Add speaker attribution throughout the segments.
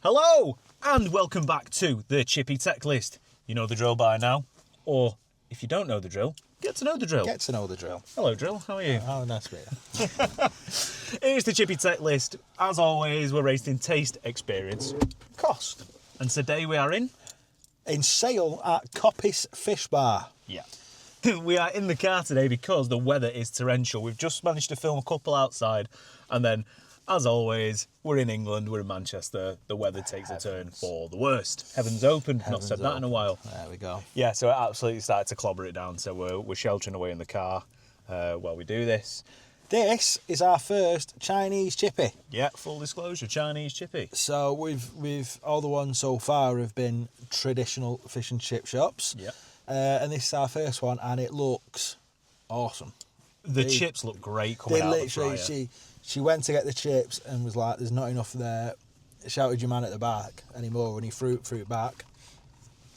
Speaker 1: Hello, and welcome back to the Chippy Tech List. You know the drill by now, or if you don't know the drill, get to know the drill.
Speaker 2: Get to know the drill.
Speaker 1: Hello, drill. How are you?
Speaker 2: Oh, nice to meet you.
Speaker 1: Here's the Chippy Tech List. As always, we're raised in taste, experience, cost. And today we are in
Speaker 2: Sale at Coppice Fish Bar.
Speaker 1: Yeah. We are in the car today because the weather is torrential. We've just managed to film a couple outside, and then, as always, we're in England, we're in Manchester. The weather takes a turn for the worst. Heaven's open. Not said that in a while.
Speaker 2: There we go.
Speaker 1: Yeah, so it absolutely started to clobber it down. So we're sheltering away in the car while we do this.
Speaker 2: This is our first Chinese chippy.
Speaker 1: Yeah, full disclosure, Chinese chippy.
Speaker 2: So we've all the ones so far have been traditional fish and chip shops.
Speaker 1: Yeah.
Speaker 2: And this is our first one, and it looks awesome.
Speaker 1: The chips look great coming out of the fryer.
Speaker 2: She went to get the chips and was like, "There's not enough there." Shouted your man at the back anymore, and he threw it back.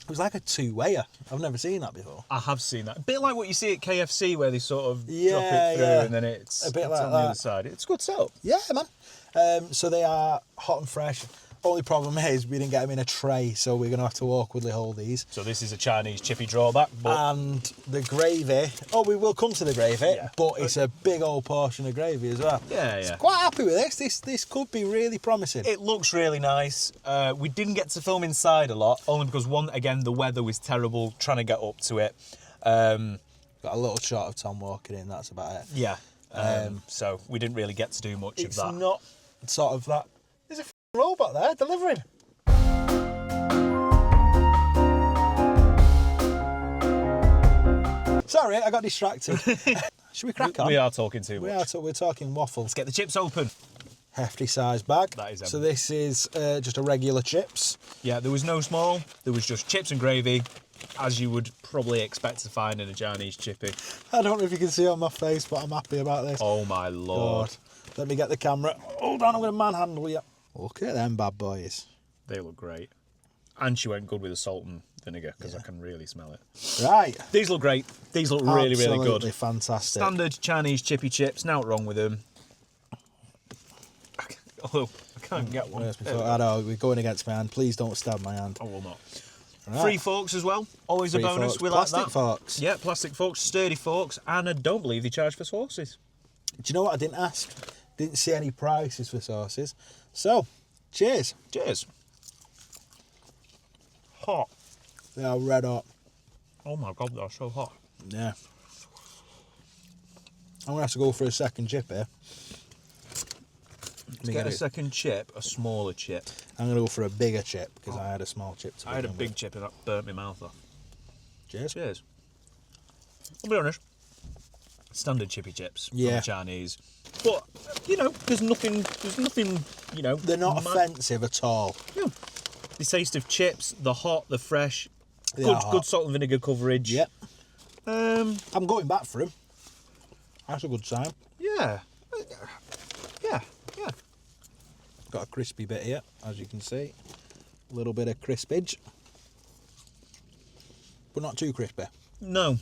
Speaker 2: It was like a two-wayer. I've never seen that before.
Speaker 1: I have seen that. A bit like what you see at KFC, where they sort of drop
Speaker 2: Yeah,
Speaker 1: it through
Speaker 2: yeah.
Speaker 1: and then it's
Speaker 2: A bit like
Speaker 1: on the
Speaker 2: that.
Speaker 1: other side. It's a good setup.
Speaker 2: Yeah, man. So they are hot and fresh. Only problem is we didn't get them in a tray, so we're going to have to awkwardly hold these.
Speaker 1: So this is a Chinese chippy drawback, but
Speaker 2: And the gravy, we will come to the gravy,
Speaker 1: Yeah.
Speaker 2: but it's a big old portion of gravy as well.
Speaker 1: Yeah, yeah.
Speaker 2: So quite happy with this. This could be really promising.
Speaker 1: it looks really nice. We didn't get to film inside a lot, only because, the weather was terrible, trying to get up to it.
Speaker 2: Got a little shot of Tom walking in, that's about it.
Speaker 1: Yeah. So we didn't really get to do much of
Speaker 2: It's
Speaker 1: that.
Speaker 2: not sort of that. There's a robot there delivering. Sorry, I got distracted. Should we crack on?
Speaker 1: We are talking too much.
Speaker 2: We're talking waffle.
Speaker 1: Let's get the chips open.
Speaker 2: Hefty size bag.
Speaker 1: That is
Speaker 2: so this is just a regular chips.
Speaker 1: Yeah, there was no small. There was just chips and gravy, as you would probably expect to find in a Chinese chippy.
Speaker 2: I don't know if you can see on my face, but I'm happy about this.
Speaker 1: Oh my lord.
Speaker 2: God. Let me get the camera. Hold on, I'm going to manhandle you. Look at them bad boys.
Speaker 1: They look great. And she went good with the salt and vinegar, because I can really smell it.
Speaker 2: Right.
Speaker 1: These look great. These look really, really good.
Speaker 2: Absolutely fantastic.
Speaker 1: Standard Chinese chippy chips. Now what's wrong with them? Although I can't get one.
Speaker 2: I know, we're going against my hand. Please don't stab my hand.
Speaker 1: I will not.
Speaker 2: Right.
Speaker 1: Free forks as well. Always
Speaker 2: Free
Speaker 1: a bonus.
Speaker 2: forks.
Speaker 1: We like
Speaker 2: Plastic
Speaker 1: that.
Speaker 2: forks.
Speaker 1: Yeah, plastic forks, sturdy forks, and I don't believe they charge for sauces.
Speaker 2: Do you know what? I didn't ask. Didn't see any prices for sauces. So, cheers.
Speaker 1: Cheers. Hot.
Speaker 2: They are red hot.
Speaker 1: Oh my god, they're so hot.
Speaker 2: Yeah. I'm going to have to go for a second chip here.
Speaker 1: Get a second chip, a smaller chip.
Speaker 2: I'm going to go for a bigger chip because I had a small chip to
Speaker 1: I had a
Speaker 2: begin
Speaker 1: big
Speaker 2: with.
Speaker 1: chip and that burnt my mouth off.
Speaker 2: Cheers.
Speaker 1: Cheers. I'll be honest. Standard chippy chips from
Speaker 2: Yeah.
Speaker 1: the Chinese. But, there's nothing,
Speaker 2: They're not offensive at all.
Speaker 1: No. The taste of chips, the hot, the fresh,
Speaker 2: They are hot.
Speaker 1: good salt and vinegar coverage.
Speaker 2: Yep. I'm going back for him. That's a good sign.
Speaker 1: Yeah. Yeah.
Speaker 2: Got a crispy bit here, as you can see. A little bit of crispage. But not too crispy.
Speaker 1: No.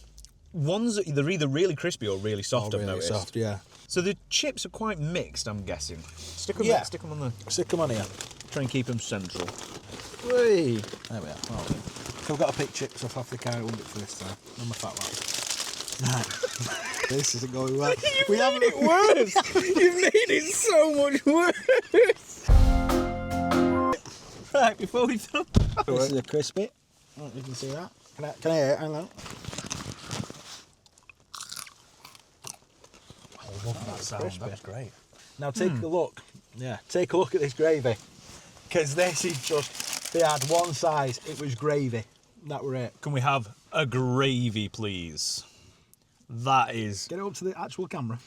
Speaker 1: They're either really crispy or really soft, I've
Speaker 2: Really
Speaker 1: noticed.
Speaker 2: soft, yeah.
Speaker 1: So the chips are quite mixed, I'm guessing. Stick them on the...
Speaker 2: Stick them on here.
Speaker 1: Try and keep them central.
Speaker 2: Whee! There we are. Oh, I've got to pick chips off the carrot one bit for this time. I'm a fat lad. Right. This isn't going well.
Speaker 1: You've made it worse! You've made it so much worse! Right, before we film...
Speaker 2: This is a crispy. I don't know if you can see that. Can I hear it? Hang on.
Speaker 1: I love that sound.
Speaker 2: crispy.
Speaker 1: That was great.
Speaker 2: Now take a look. Yeah, take a look at this gravy. Because this is just, they had one size, it was gravy. That were it.
Speaker 1: Can we have a gravy, please? That is
Speaker 2: Get it up to the actual camera.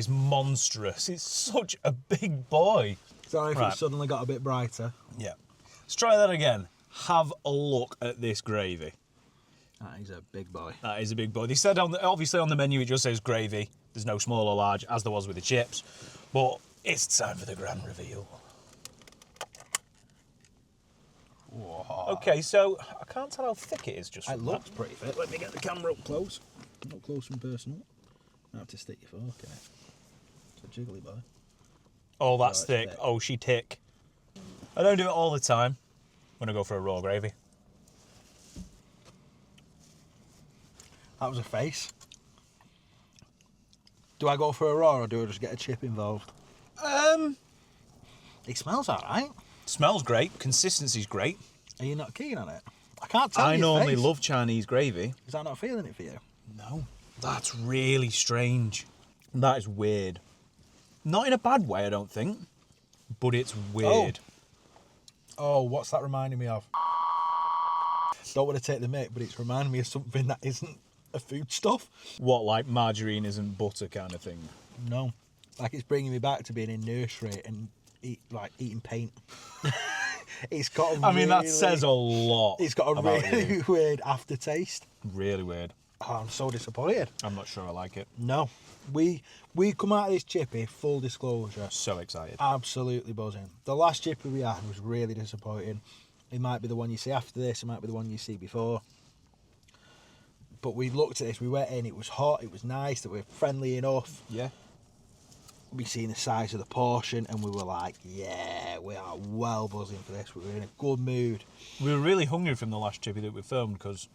Speaker 1: monstrous. It's such a big boy.
Speaker 2: Sorry if
Speaker 1: Right.
Speaker 2: it suddenly got a bit brighter.
Speaker 1: Yeah. Let's try that again. Have a look at this gravy.
Speaker 2: That is a big boy.
Speaker 1: That is a big boy. They said obviously on the menu it just says gravy. There's no small or large, as there was with the chips. But it's time for the grand reveal. Whoa. Okay, so I can't tell how thick it is just
Speaker 2: It
Speaker 1: from
Speaker 2: looks
Speaker 1: that.
Speaker 2: pretty thick. Let me get the camera up close. Up close and personal. I have to stick your fork in it. It's a jiggly boy.
Speaker 1: Oh, that's
Speaker 2: it's
Speaker 1: thick.
Speaker 2: thick.
Speaker 1: Oh, she tick. I don't do it all the time. I'm going to go for a raw gravy.
Speaker 2: That was a face. Do I go for a raw or do I just get a chip involved? It smells alright.
Speaker 1: Smells great. Consistency's great.
Speaker 2: Are you not keen on it? I can't tell
Speaker 1: I
Speaker 2: your
Speaker 1: normally
Speaker 2: face.
Speaker 1: love Chinese gravy.
Speaker 2: Is that not feeling it for you?
Speaker 1: No. That's really strange. That is weird. Not in a bad way, I don't think. But it's weird.
Speaker 2: Oh, what's that reminding me of? Don't want to take the mick, but it's reminding me of something that isn't a foodstuff.
Speaker 1: What, like margarine isn't butter kind of thing?
Speaker 2: No. Like it's bringing me back to being in nursery and eating paint. It's got
Speaker 1: I mean, that says a lot.
Speaker 2: It's got a
Speaker 1: about
Speaker 2: really
Speaker 1: you.
Speaker 2: weird aftertaste.
Speaker 1: Really weird.
Speaker 2: Oh, I'm so disappointed.
Speaker 1: I'm not sure I like it.
Speaker 2: No. We come out of this chippy, full disclosure,
Speaker 1: So excited.
Speaker 2: absolutely buzzing. The last chippy we had was really disappointing. It might be the one you see after this, it might be the one you see before. But we looked at this, we went in, it was hot, it was nice, that we were friendly enough.
Speaker 1: Yeah.
Speaker 2: We seen the size of the portion and we were like, yeah, we are well buzzing for this. We were in a good mood.
Speaker 1: We were really hungry from the last chippy that we filmed because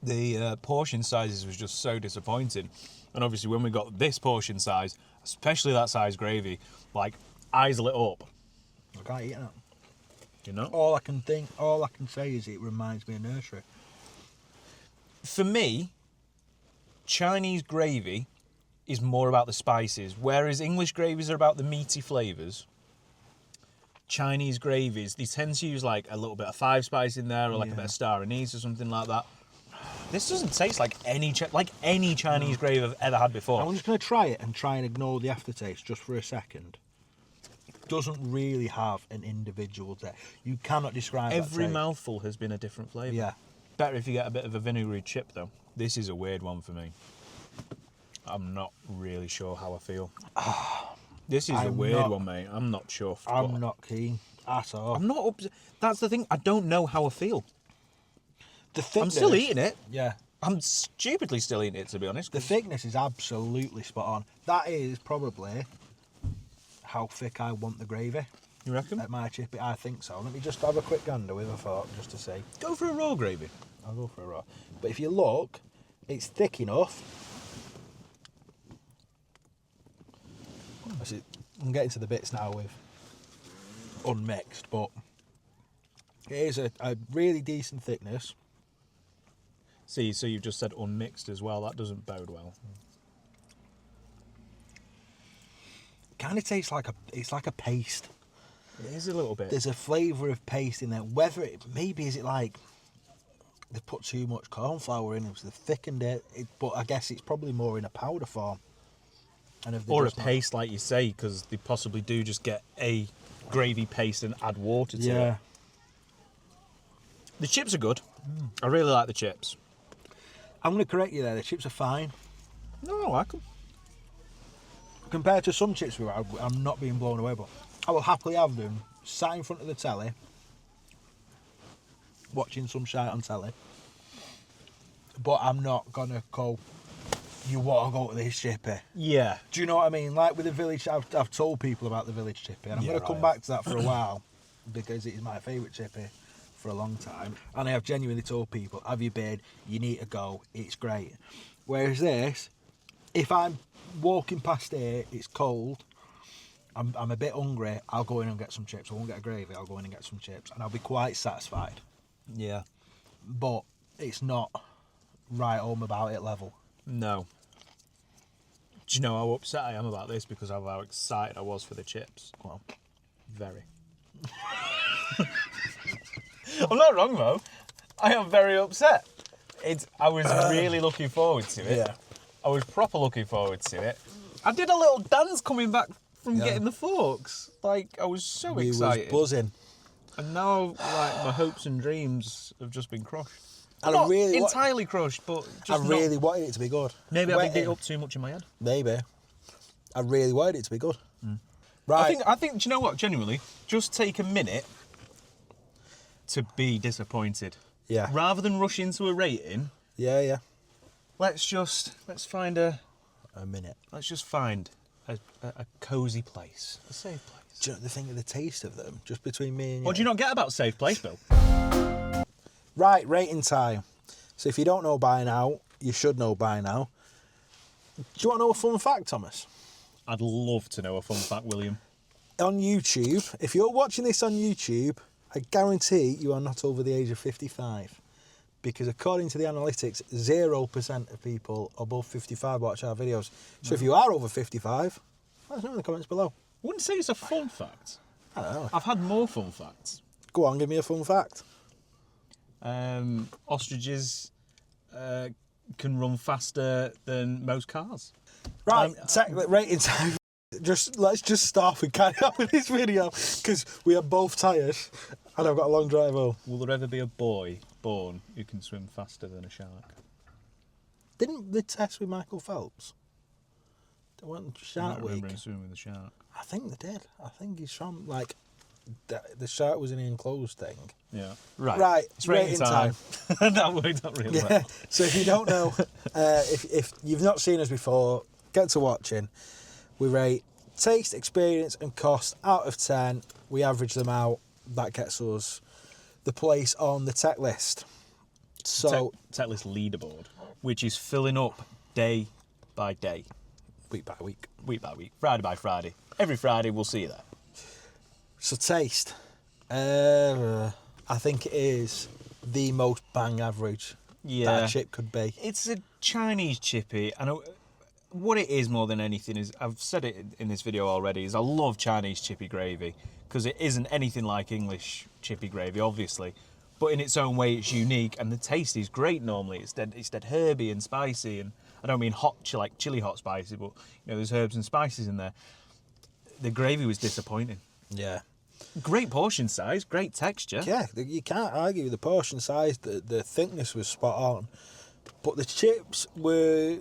Speaker 1: the portion sizes was just so disappointing. And obviously when we got this portion size, especially that size gravy, like eyes lit up.
Speaker 2: I can't eat that.
Speaker 1: You know?
Speaker 2: All I can say is it reminds me of nursery.
Speaker 1: For me, Chinese gravy is more about the spices, whereas English gravies are about the meaty flavours. Chinese gravies, they tend to use like a little bit of 5 spice in there, or like a bit of star anise or something like that. This doesn't taste like any Chinese gravy I've ever had before.
Speaker 2: I'm just going to try it and try and ignore the aftertaste just for a second. It doesn't really have an individual taste. You cannot describe
Speaker 1: Every
Speaker 2: that taste.
Speaker 1: mouthful has been a different flavour.
Speaker 2: Yeah.
Speaker 1: Better if you get a bit of a vinegary chip though. This is a weird one for me. I'm not really sure how I feel. This is a weird one, mate. I'm not sure.
Speaker 2: I'm not keen at all.
Speaker 1: I'm not upset. That's the thing. I don't know how I feel.
Speaker 2: The thickness,
Speaker 1: I'm still eating it.
Speaker 2: Yeah.
Speaker 1: I'm stupidly still eating it, to be honest.
Speaker 2: The thickness is absolutely spot on. That is probably how thick I want the gravy
Speaker 1: You reckon?
Speaker 2: at my chippy. I think so. Let me just have a quick gander with a fork just to see.
Speaker 1: Go for a raw gravy.
Speaker 2: I'll go for a raw. But if you look, it's thick enough. I'm getting to the bits now with unmixed, but it is a really decent thickness.
Speaker 1: See, so you've just said unmixed as well. That doesn't bode well.
Speaker 2: Kind of tastes like it's like a paste.
Speaker 1: It is a little bit.
Speaker 2: There's a flavour of paste in there. Whether it maybe is it like they put too much corn flour in, so they thickened it. But I guess it's probably more in a powder form. And if they
Speaker 1: Or a
Speaker 2: just not-
Speaker 1: paste, like you say, because they possibly do just get a gravy paste and add water to it.
Speaker 2: Yeah.
Speaker 1: The chips are good. I really like the chips.
Speaker 2: I'm going to correct you there. The chips are fine.
Speaker 1: No, I like them.
Speaker 2: Compared to some chips I'm not being blown away, but I will happily have them sat in front of the telly, watching some shite on telly. But I'm not going to go, you want to go to this chippy.
Speaker 1: Yeah.
Speaker 2: Do you know what I mean? Like with the village, I've told people about the village chippy, and I'm
Speaker 1: Yeah,
Speaker 2: going to come
Speaker 1: right.
Speaker 2: back to that for a while because it is my favourite chippy for a long time. And I have genuinely told people, have you been? You need to go. It's great. Whereas this, if I'm walking past here, it's cold, I'm a bit hungry, I'll go in and get some chips. I won't get a gravy, I'll go in and get some chips, and I'll be quite satisfied.
Speaker 1: Yeah.
Speaker 2: But it's not right home about it level.
Speaker 1: No. Do you know how upset I am about this because of how excited I was for the chips?
Speaker 2: Well,
Speaker 1: Very. I'm not wrong though. I am very upset. I was really looking forward to it.
Speaker 2: Yeah.
Speaker 1: I was proper looking forward to it. I did a little dance coming back from
Speaker 2: Yeah.
Speaker 1: getting the forks. Like, I was so
Speaker 2: we was
Speaker 1: excited.
Speaker 2: buzzing.
Speaker 1: And now, like, my hopes and dreams have just been crushed.
Speaker 2: And
Speaker 1: Not
Speaker 2: I really
Speaker 1: entirely crushed, but just
Speaker 2: I really wanted it to be good.
Speaker 1: Maybe I
Speaker 2: Waiting.
Speaker 1: bigged it up too much in my head.
Speaker 2: Maybe. I really wanted it to be good. Right.
Speaker 1: I think. Do you know what? Genuinely, just take a minute to be disappointed.
Speaker 2: Yeah.
Speaker 1: Rather than rush into a rating,
Speaker 2: Yeah.
Speaker 1: let's find a.
Speaker 2: A minute.
Speaker 1: Let's just find a cosy place, a safe place.
Speaker 2: Do you know the thing of the taste of them, just between me and you?
Speaker 1: What do you not get about safe place, Bill?
Speaker 2: Right, rating time. So if you don't know by now, you should know by now. Do you want to know a fun fact, Thomas?
Speaker 1: I'd love to know a fun fact, William.
Speaker 2: On YouTube, if you're watching this on YouTube, I guarantee you are not over the age of 55. Because according to the analytics, 0% of people above 55 watch our videos. So if you are over 55, let us know in the comments below.
Speaker 1: I wouldn't say it's a fun fact.
Speaker 2: I don't know.
Speaker 1: I've had more fun facts.
Speaker 2: Go on, give me a fun fact.
Speaker 1: Ostriches can run faster than most cars.
Speaker 2: Right, rating time. Let's just start and carry on with this video because we are both tired and I've got a long drive home.
Speaker 1: Will there ever be a boy born who can swim faster than a shark?
Speaker 2: Didn't they test with Michael Phelps? They went Shark
Speaker 1: I
Speaker 2: Week.
Speaker 1: remember him swimming with a shark.
Speaker 2: I think they did. I think he's from the shark was an enclosed thing.
Speaker 1: Yeah.
Speaker 2: Right.
Speaker 1: It's rating time. That worked out really well.
Speaker 2: So if you don't know, if you've not seen us before, get to watching. We rate taste, experience and cost out of 10. We average them out. That gets us the place on the T.E.C List. So
Speaker 1: T.E.C List leaderboard, which is filling up day by day.
Speaker 2: Week by week.
Speaker 1: Week by week. Friday by Friday. Every Friday we'll see you there.
Speaker 2: So taste. I think it is the most bang average that a chip could be.
Speaker 1: It's a Chinese chippy, and what it is more than anything is, I've said it in this video already, is I love Chinese chippy gravy because it isn't anything like English chippy gravy, obviously, but in its own way it's unique and the taste is great. Normally it's dead herby and spicy, and I don't mean hot, like chili hot spicy, but you know, there's herbs and spices in there. The gravy was disappointing.
Speaker 2: Yeah.
Speaker 1: Great portion size, great texture.
Speaker 2: Yeah, you can't argue with the portion size. The thickness was spot on. But the chips were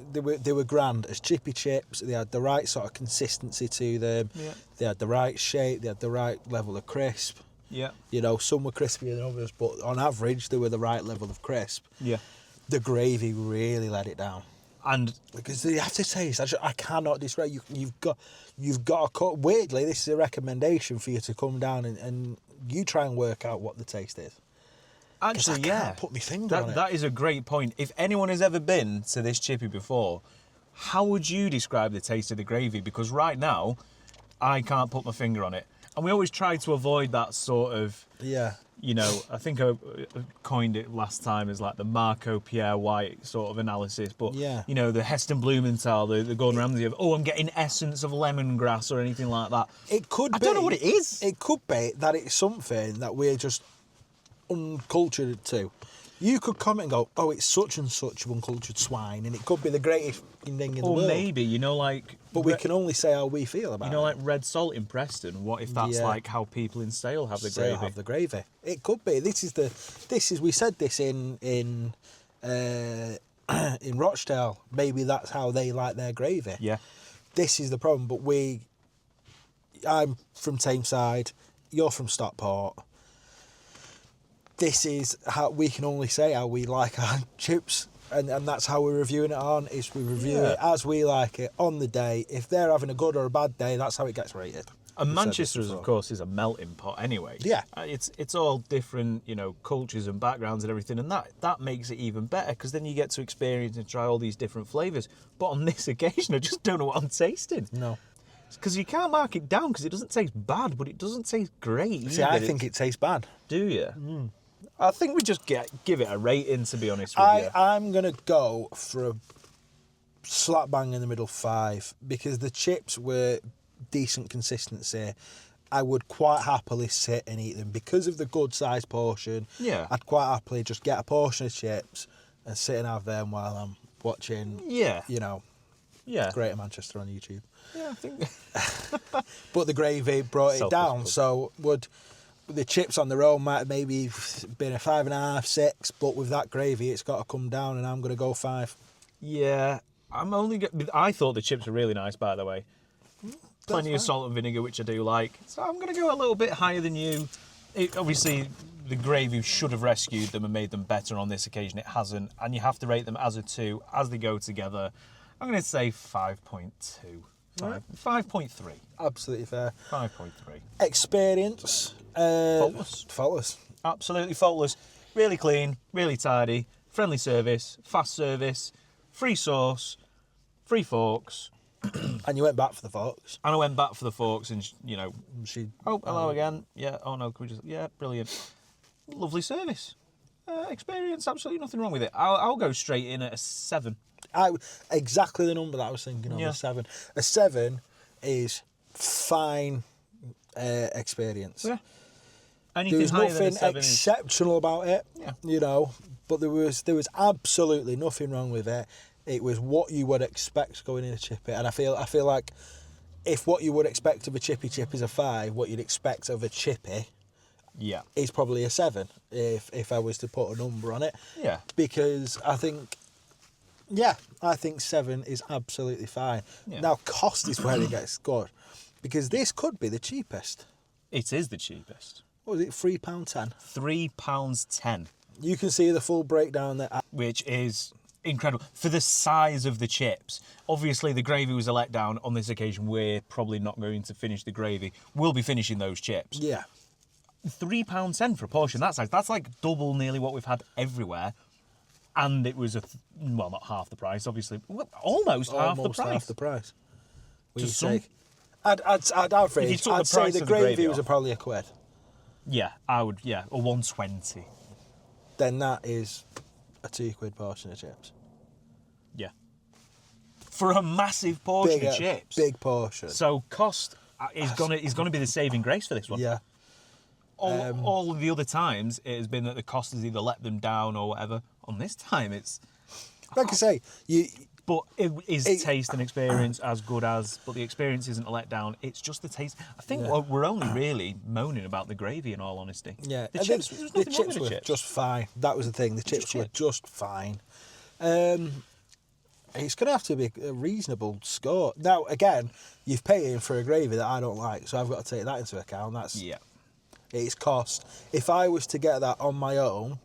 Speaker 2: grand as chippy chips. They had the right sort of consistency to them.
Speaker 1: Yeah.
Speaker 2: They had the right shape. They had the right level of crisp.
Speaker 1: Yeah.
Speaker 2: You know, some were crispier than others, but on average they were the right level of crisp.
Speaker 1: Yeah.
Speaker 2: The gravy really let it down.
Speaker 1: And
Speaker 2: because you have to taste. I cannot describe. You've got to. Weirdly, this is a recommendation for you to come down and you try and work out what the taste is.
Speaker 1: actually,
Speaker 2: I can't put my finger on it.
Speaker 1: That is a great point. If anyone has ever been to this chippy before, how would you describe the taste of the gravy? Because right now, I can't put my finger on it. And we always try to avoid that sort of, you know, I think I coined it last time as like the Marco Pierre White sort of analysis. But, you know, the Heston Blumenthal, the Gordon Ramsay of, I'm getting essence of lemongrass or anything like that.
Speaker 2: It could be.
Speaker 1: I don't know what it is.
Speaker 2: It could be that it's something that we're just uncultured to. You could comment and go, it's such and such uncultured swine, and it could be the greatest thing in the world.
Speaker 1: Or maybe, you know, like...
Speaker 2: But we can only say how we feel about it.
Speaker 1: You know, like red salt in Preston, what if that's like how people in Sale have the gravy?
Speaker 2: Have the gravy. It could be. We said this in Rochdale. Maybe that's how they like their gravy.
Speaker 1: Yeah.
Speaker 2: This is the problem, but I'm from Tameside, you're from Stockport. This is how we can only say how we like our chips, and that's how we're reviewing it on, is we review it as we like it on the day. If they're having a good or a bad day, that's how it gets rated.
Speaker 1: And Manchester, of course, is a melting pot anyway.
Speaker 2: Yeah.
Speaker 1: It's all different, you know, cultures and backgrounds and everything, and that makes it even better, because then you get to experience and try all these different flavours. But on this occasion, I just don't know what I'm tasting.
Speaker 2: No.
Speaker 1: Because you can't mark it down, because it doesn't taste bad, but it doesn't taste great.
Speaker 2: See, I think it tastes bad.
Speaker 1: Do you? Mm. I think we just give it a rating, to be honest with you.
Speaker 2: I'm going to go for a slap bang in the middle 5, because the chips were decent consistency. I would quite happily sit and eat them because of the good sized portion.
Speaker 1: Yeah.
Speaker 2: I'd quite happily just get a portion of chips and sit and have them while I'm watching, you know, Greater Manchester on YouTube.
Speaker 1: Yeah, I think.
Speaker 2: But the gravy brought it down, so the chips on their own might have maybe been a 5.5, 6, but with that gravy, it's got to come down, and I'm going to go 5.
Speaker 1: Yeah, I thought the chips were really nice, by the way. Plenty of salt and vinegar, which I do like. So I'm going to go a little bit higher than you. Obviously, the gravy should have rescued them and made them better. On this occasion, it hasn't, and you have to rate them as a 2 as they go together. I'm going to say 5.2 5. 5.3.
Speaker 2: Absolutely fair.
Speaker 1: 5.3.
Speaker 2: Experience. Faultless.
Speaker 1: Absolutely faultless. Really clean, really tidy, friendly service, fast service, free sauce, free forks.
Speaker 2: And you went back for the forks.
Speaker 1: And I went back for the forks and, oh, hello again. Yeah, oh no, can we just, yeah, brilliant. Lovely service. Experience, absolutely nothing wrong with it. I'll go straight in at a 7.
Speaker 2: Exactly the number that I was thinking of, a 7. A 7 is fine experience.
Speaker 1: Yeah.
Speaker 2: There was nothing exceptional about it, but there was absolutely nothing wrong with it. It was what you would expect going in a chippy, and I feel like if what you would expect of a chippy chip is a 5, what you'd expect of a chippy, is probably a 7. If I was to put a number on it, because I think 7 is absolutely fine. Yeah. Now cost is where it gets good, because this could be the cheapest.
Speaker 1: It is the cheapest.
Speaker 2: What was it? £3.10.
Speaker 1: £3.10.
Speaker 2: You can see the full breakdown there,
Speaker 1: which is incredible for the size of the chips. Obviously, the gravy was a letdown on this occasion. We're probably not going to finish the gravy. We'll be finishing those chips.
Speaker 2: Yeah.
Speaker 1: £3.10 for a portion that size. That's like double nearly what we've had everywhere. And it was not half the price, obviously. Almost half the price.
Speaker 2: Half the price.
Speaker 1: I'd say
Speaker 2: the gravy was probably a quid.
Speaker 1: Yeah, I would. Yeah, or 120.
Speaker 2: Then that is a £2 portion of chips.
Speaker 1: Yeah. For a massive portion of chips.
Speaker 2: Big portion.
Speaker 1: So cost is gonna be the saving grace for this one.
Speaker 2: Yeah.
Speaker 1: All of the other times it has been that the cost has either let them down or whatever. On this time it's
Speaker 2: like I say,
Speaker 1: but is taste and experience as good as, but the experience isn't a letdown, it's just the taste. I think we're only really moaning about the gravy, in all honesty.
Speaker 2: Yeah.
Speaker 1: The chips were
Speaker 2: just fine. That was the thing, the chips were just fine. It's going to have to be a reasonable score. Now, again, you've paid for a gravy that I don't like, so I've got to take that into account. It's cost. If I was to get that on my own,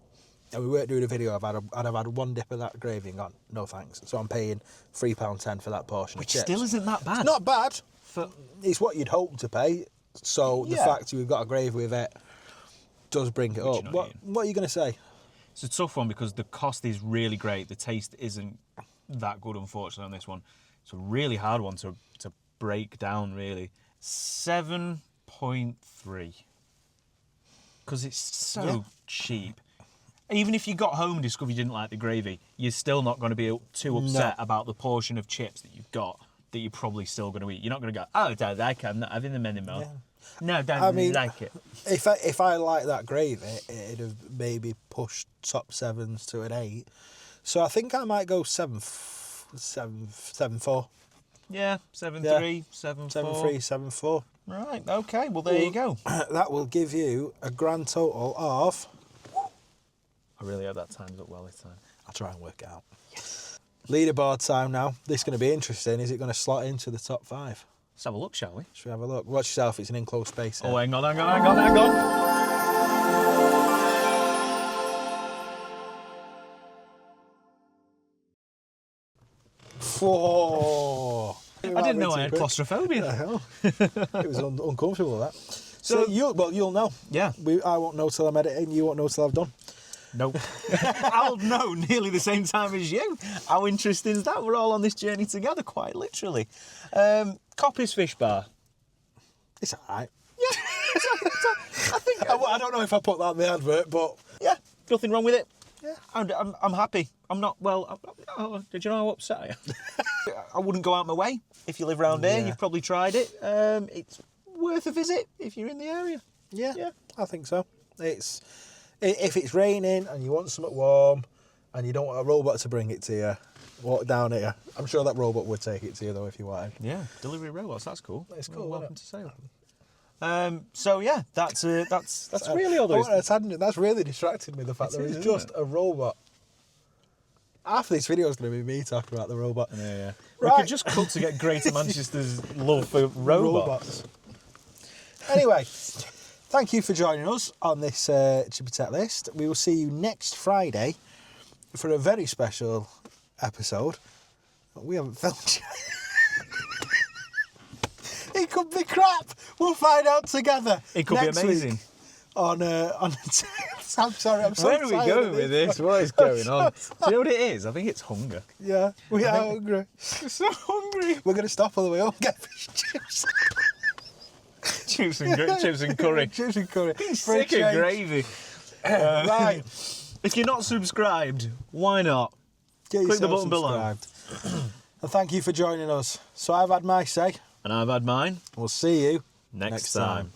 Speaker 2: and we weren't doing a video, I'd have had one dip of that gravy and gone, no thanks. So I'm paying £3.10 for that portion of chips.
Speaker 1: Which still isn't that bad.
Speaker 2: It's not bad. It's what you'd hope to pay. So the fact we've got a gravy with it does bring it up. What are you going to say?
Speaker 1: It's a tough one because the cost is really great. The taste isn't that good, unfortunately, on this one. It's a really hard one to break down, really. 7.3. Because it's so cheap. Even if you got home and discovered you didn't like the gravy, you're still not going to be too upset about the portion of chips that you've got that you're probably still going to eat. You're not going to go, oh, I don't like it, I'm not having them anymore. Yeah. No, I don't like it.
Speaker 2: If I like that gravy, it'd have maybe pushed top 7s to an 8. So I think I might go 7.4.
Speaker 1: Yeah, 7.3, 7.4.
Speaker 2: 7.3, 7.4.
Speaker 1: Right, okay, well, there you go.
Speaker 2: That will give you a grand total of...
Speaker 1: I really hope that times up well this time.
Speaker 2: I'll try and work it out. Yes. Leaderboard time now. This is going to be interesting. Is it going to slot into the top 5?
Speaker 1: Let's have a look, shall we?
Speaker 2: Should we have a look? Watch yourself, it's an enclosed space here.
Speaker 1: Oh, hang on.
Speaker 2: 4.
Speaker 1: I didn't know I had claustrophobia.
Speaker 2: It was uncomfortable, that. So you'll know.
Speaker 1: Yeah.
Speaker 2: I won't know till I'm editing. You won't know till I've done.
Speaker 1: Nope. I'll know nearly the same time as you. How interesting is that? We're all on this journey together, quite literally. Coppice Fish Bar.
Speaker 2: It's all right.
Speaker 1: Yeah. I think.
Speaker 2: I don't know if I put that in the advert, but
Speaker 1: yeah, nothing wrong with it.
Speaker 2: Yeah.
Speaker 1: I'm happy. I'm not. Well, did you know how upset I am? I wouldn't go out my way. If you live around here, you've probably tried it. It's worth a visit if you're in the area.
Speaker 2: Yeah, I think so. If it's raining and you want something warm and you don't want a robot to bring it to you, walk down here. I'm sure that robot would take it to you though if you wanted.
Speaker 1: Yeah, delivery robots. That's cool.
Speaker 2: It's cool.
Speaker 1: Welcome to sale. So yeah, that's really all there is.
Speaker 2: That's really distracted me. The fact there is just a robot. Half of this video is going to be me talking about the robot.
Speaker 1: Yeah.
Speaker 2: Right.
Speaker 1: We could just cut to get Greater Manchester's love for robots.
Speaker 2: Anyway, thank you for joining us on this Chippy T.E.C List. We will see you next Friday for a very special episode. We haven't filmed yet. could be crap. We'll find out together.
Speaker 1: It could
Speaker 2: next
Speaker 1: be amazing.
Speaker 2: Week on. I'm sorry. I'm so
Speaker 1: Where are we
Speaker 2: tired
Speaker 1: going
Speaker 2: of
Speaker 1: with this? What is going on? Do you know what it is? I think it's hunger.
Speaker 2: Yeah, we are hungry.
Speaker 1: We're so hungry.
Speaker 2: We're going to stop on the way home and get fish chips.
Speaker 1: Chips and curry.
Speaker 2: Chips and curry.
Speaker 1: Sick of gravy.
Speaker 2: Right.
Speaker 1: If you're not subscribed, why not?
Speaker 2: Get
Speaker 1: Click the
Speaker 2: yourself
Speaker 1: button below.
Speaker 2: subscribed. And thank you for joining us. So I've had my say.
Speaker 1: And I've had mine.
Speaker 2: We'll see you
Speaker 1: Next time.